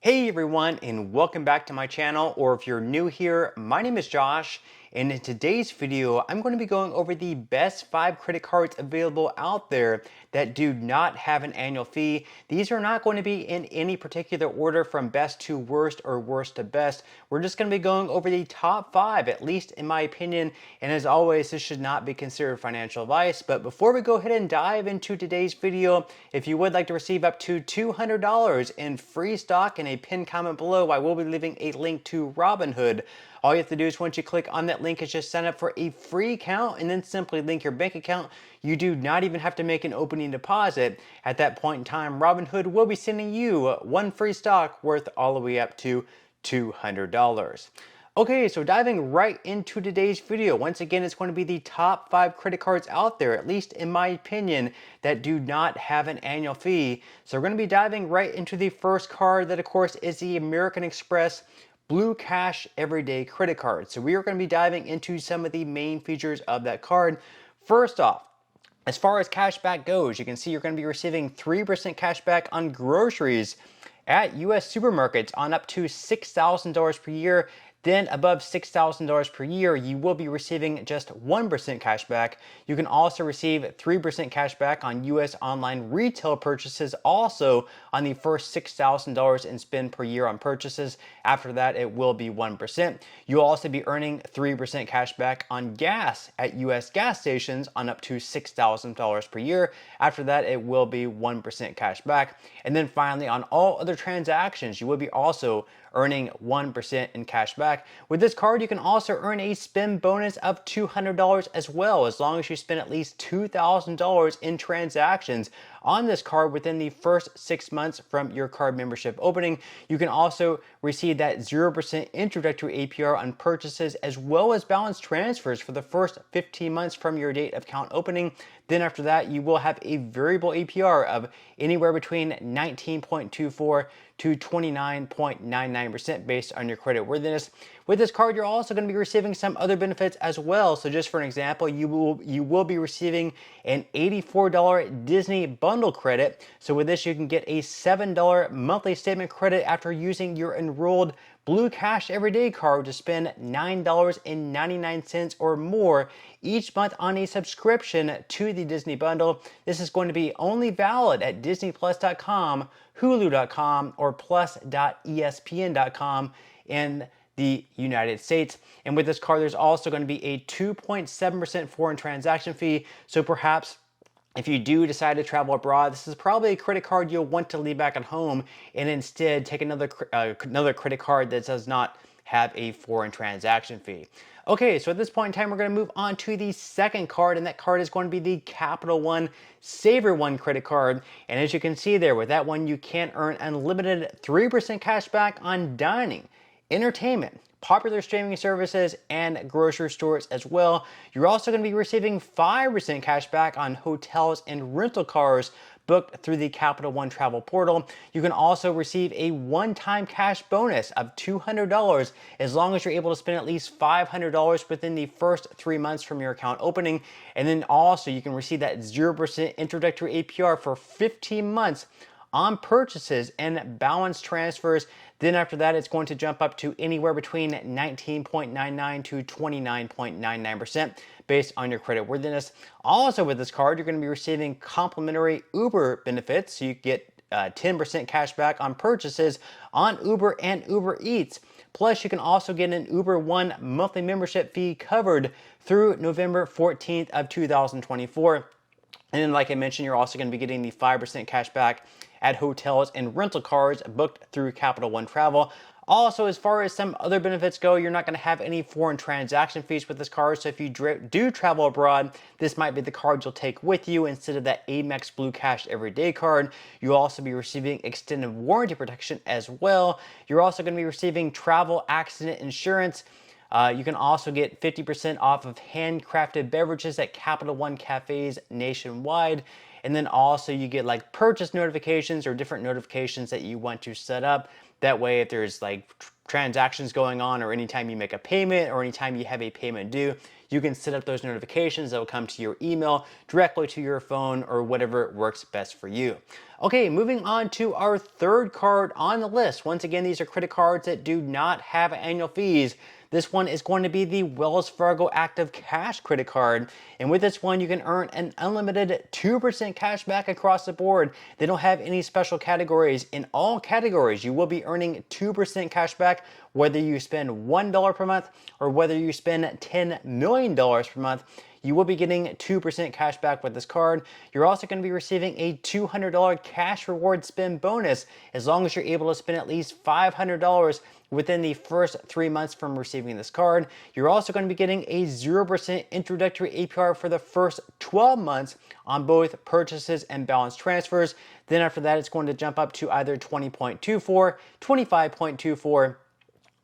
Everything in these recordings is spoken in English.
Hey everyone, and welcome back to my channel, or if you're new here, my name is Josh, and in today's video, I'm going to be going over the best 5 credit cards available out there that do not have an annual fee. These are not going to be in any particular order from best to worst or worst to best. We're just going to be going over the top 5, at least in my opinion, and as always, this should not be considered financial advice. But before we go ahead and dive into today's video, if you would like to receive up to $200 in free stock in a pinned comment below, I will be leaving a link to Robinhood. All you have to do is once you click on that link is just sign up for a free account and then simply link your bank account. You do not even have to make an opening deposit. At that point in time, Robinhood will be sending you one free stock worth all the way up to $200. Okay, so diving right into today's video, once again, it's going to be the top 5 credit cards out there, at least in my opinion, that do not have an annual fee. So we're going to be diving right into the first card that, of course, is the American Express Blue Cash Everyday Credit Card. So we are going to be diving into some of the main features of that card. First off, as far as cashback goes, you can see you're going to be receiving 3% cashback on groceries at US supermarkets on up to $6,000 per year. Then above $6,000 per year, you will be receiving just 1% cash back. You can also receive 3% cash back on US online retail purchases, also on the first $6,000 in spend per year on purchases. After that, it will be 1%. You'll also be earning 3% cash back on gas at US gas stations on up to $6,000 per year. After that, it will be 1% cash back. And then finally, on all other transactions, you will be also earning 1% in cash back. With this card, you can also earn a spend bonus of $200 as well, as long as you spend at least $2,000 in transactions on this card within the first 6 months from your card membership opening. You can also receive that 0% introductory APR on purchases, as well as balance transfers for the first 15 months from your date of account opening. Then after that, you will have a variable APR of anywhere between 19.24 to 29.99% based on your credit worthiness. With this card, you're also going to be receiving some other benefits as well. So just for an example, you will be receiving an $84 Disney bundle credit. So with this, you can get a $7 monthly statement credit after using your enrolled Blue Cash Everyday card to spend $9.99 or more each month on a subscription to the Disney bundle. This is going to be only valid at DisneyPlus.com, Hulu.com, or Plus.espn.com in the United States. And with this card, there's also going to be a 2.7% foreign transaction fee. So perhaps if you do decide to travel abroad, this is probably a credit card you'll want to leave back at home and instead take another credit card that does not have a foreign transaction fee. Okay, so at this point in time, we're going to move on to the second card, and that card is going to be the Capital One Savor One credit card. And as you can see there, with that one, you can earn unlimited 3% cash back on dining, entertainment, popular streaming services, and grocery stores as well. You're also going to be receiving 5% cash back on hotels and rental cars booked through the Capital One travel portal. You can also receive a one-time cash bonus of $200 as long as you're able to spend at least $500 within the first 3 months from your account opening. And then also you can receive that 0% introductory APR for 15 months on purchases and balance transfers. Then after that, it's going to jump up to anywhere between 19.99 to 29.99% based on your credit worthiness. Also with this card, you're going to be receiving complimentary Uber benefits. So you get 10% cash back on purchases on Uber and Uber Eats. Plus, you can also get an Uber One monthly membership fee covered through November 14th of 2024. And then, like I mentioned, you're also going to be getting the 5% cash back at hotels and rental cars booked through Capital One Travel. Also, as far as some other benefits go, you're not going to have any foreign transaction fees with this card. So if you do travel abroad, this might be the card you'll take with you instead of that Amex Blue Cash Everyday card. You'll also be receiving extended warranty protection as well. You're also going to be receiving travel accident insurance. You can also get 50% off of handcrafted beverages at Capital One cafes nationwide. And then also you get like purchase notifications or different notifications that you want to set up. That way, if there's like transactions going on, or anytime you make a payment, or anytime you have a payment due, you can set up those notifications that will come to your email, directly to your phone, or whatever works best for you. Okay, moving on to our third card on the list. Once again, these are credit cards that do not have annual fees. This one is going to be the Wells Fargo Active Cash credit card. And with this one, you can earn an unlimited 2% cash back across the board. They don't have any special categories. In all categories, you will be earning 2% cash back, whether you spend $1 per month or whether you spend $10 million per month. You will be getting 2% cash back with this card. You're also going to be receiving a $200 cash reward spend bonus as long as you're able to spend at least $500 within the first 3 months from receiving this card. You're also going to be getting a 0% introductory APR for the first 12 months on both purchases and balance transfers. Then after that, it's going to jump up to either 20.24, 25.24,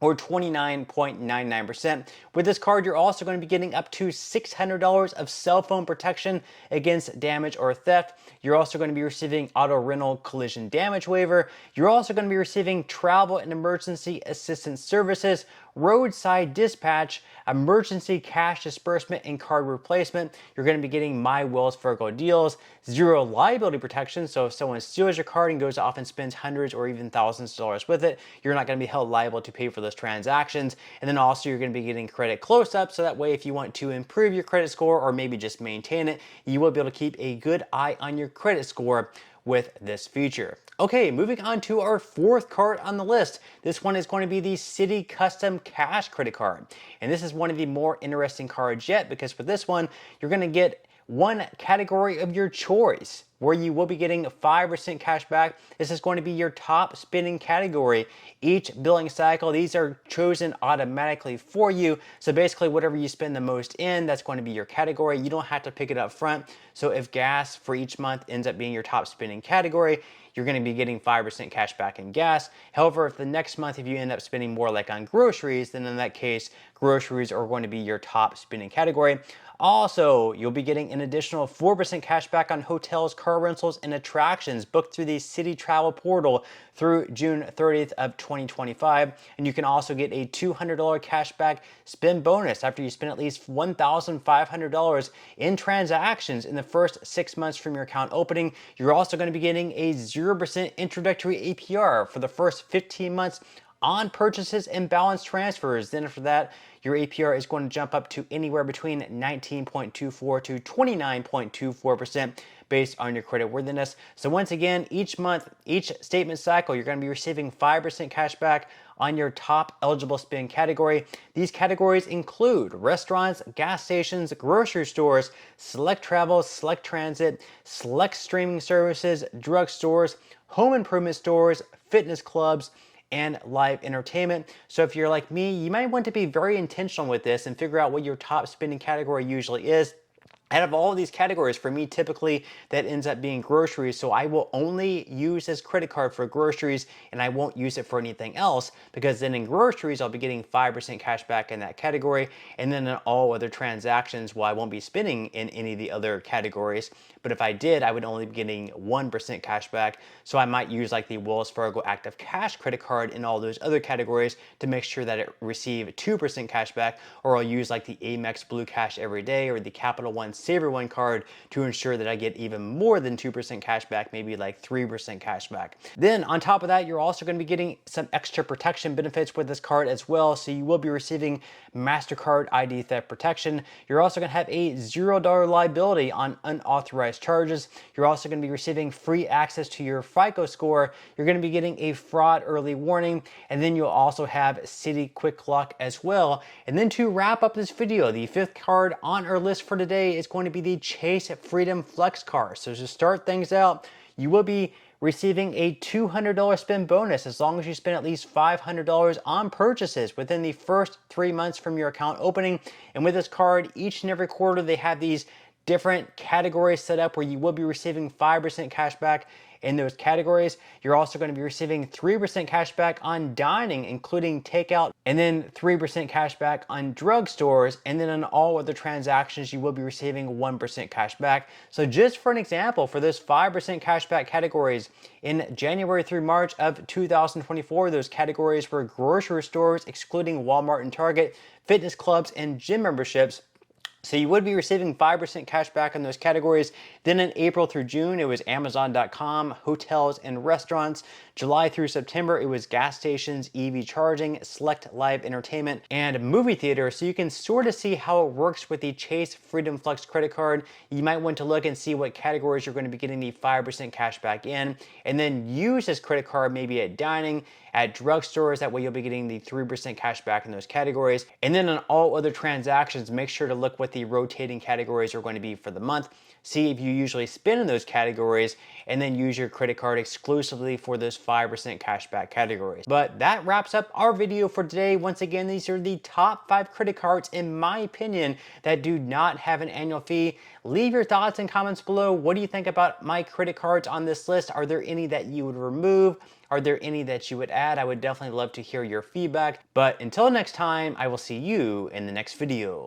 or 29.99%. With this card, you're also going to be getting up to $600 of cell phone protection against damage or theft. You're also going to be receiving auto rental collision damage waiver. You're also going to be receiving travel and emergency assistance services, roadside dispatch, emergency cash disbursement, and card replacement. You're going to be getting My Wells Fargo deals, zero liability protection. So if someone steals your card and goes off and spends hundreds or even thousands of dollars with it, you're not going to be held liable to pay for those transactions. And then also you're going to be getting credit close-up, so that way if you want to improve your credit score or maybe just maintain it, you will be able to keep a good eye on your credit score with this feature. Okay, moving on to our fourth card on the list. This one is going to be the Citi Custom Cash credit card. And this is one of the more interesting cards yet, because with this one, you're going to get one category of your choice where you will be getting 5% cash back. This is going to be your top spending category. Each billing cycle, these are chosen automatically for you. So basically whatever you spend the most in, that's going to be your category. You don't have to pick it up front. So if gas for each month ends up being your top spending category, you're going to be getting 5% cash back in gas. However, if the next month, if you end up spending more like on groceries, then in that case, groceries are going to be your top spending category. Also, you'll be getting an additional 4% cash back on hotels, car rentals, and attractions booked through the Citi Travel Portal through June 30th of 2025. And you can also get a $200 cash back spend bonus after you spend at least $1,500 in transactions in the first 6 months from your account opening. You're also going to be getting a 0% introductory APR for the first 15 months on purchases and balance transfers. Then after that, your APR is going to jump up to anywhere between 19.24 to 29.24% based on your credit worthiness. So once again, each month, each statement cycle, you're going to be receiving 5% cash back on your top eligible spend category. These categories include restaurants, gas stations, grocery stores, select travel, select transit, select streaming services, drugstores, home improvement stores, fitness clubs, and live entertainment. So if you're like me, you might want to be very intentional with this and figure out what your top spending category usually is. Out of all of these categories, for me, typically that ends up being groceries. So I will only use this credit card for groceries and I won't use it for anything else, because then in groceries, I'll be getting 5% cash back in that category. And then in all other transactions, well, I won't be spending in any of the other categories. But if I did, I would only be getting 1% cash back. So I might use like the Wells Fargo Active Cash credit card in all those other categories to make sure that it receive 2% cash back, or I'll use like the Amex Blue Cash Every Day or the Capital One Saver One card to ensure that I get even more than 2% cash back, maybe like 3% cash back. Then on top of that, you're also going to be getting some extra protection benefits with this card as well. So you will be receiving Mastercard ID theft protection. You're also going to have a $0 liability on unauthorized charges. You're also going to be receiving free access to your FICO score. You're going to be getting a fraud early warning, and then you'll also have Citi Quick Lock as well. And then to wrap up this video, the fifth card on our list for today is going to be the Chase Freedom Flex card. So to start things out, you will be receiving a $200 spend bonus as long as you spend at least $500 on purchases within the first 3 months from your account opening. And with this card, each and every quarter, they have these different categories set up where you will be receiving 5% cash back in those categories. You're also going to be receiving 3% cash back on dining, including takeout, and then 3% cash back on drugstores, and then on all other transactions, you will be receiving 1% cash back. So just for an example, for those 5% cash back categories, in January through March of 2024, those categories were grocery stores, excluding Walmart and Target, fitness clubs, and gym memberships. So you would be receiving 5% cash back on those categories. Then in April through June, it was Amazon.com, hotels and restaurants. July through September, it was gas stations, EV charging, select live entertainment, and movie theaters. So you can sort of see how it works with the Chase Freedom Flex credit card. You might want to look and see what categories you're going to be getting the 5% cash back in, and then use this credit card maybe at dining, at drugstores. That way you'll be getting the 3% cash back in those categories. And then on all other transactions, make sure to look what the rotating categories are going to be for the month. See if you usually spend in those categories, and then use your credit card exclusively for those 5% cash back categories. But that wraps up our video for today. Once again, these are the top 5 credit cards, in my opinion, that do not have an annual fee. Leave your thoughts and comments below. What do you think about my credit cards on this list? Are there any that you would remove? Are there any that you would add? I would definitely love to hear your feedback. But until next time, I will see you in the next video.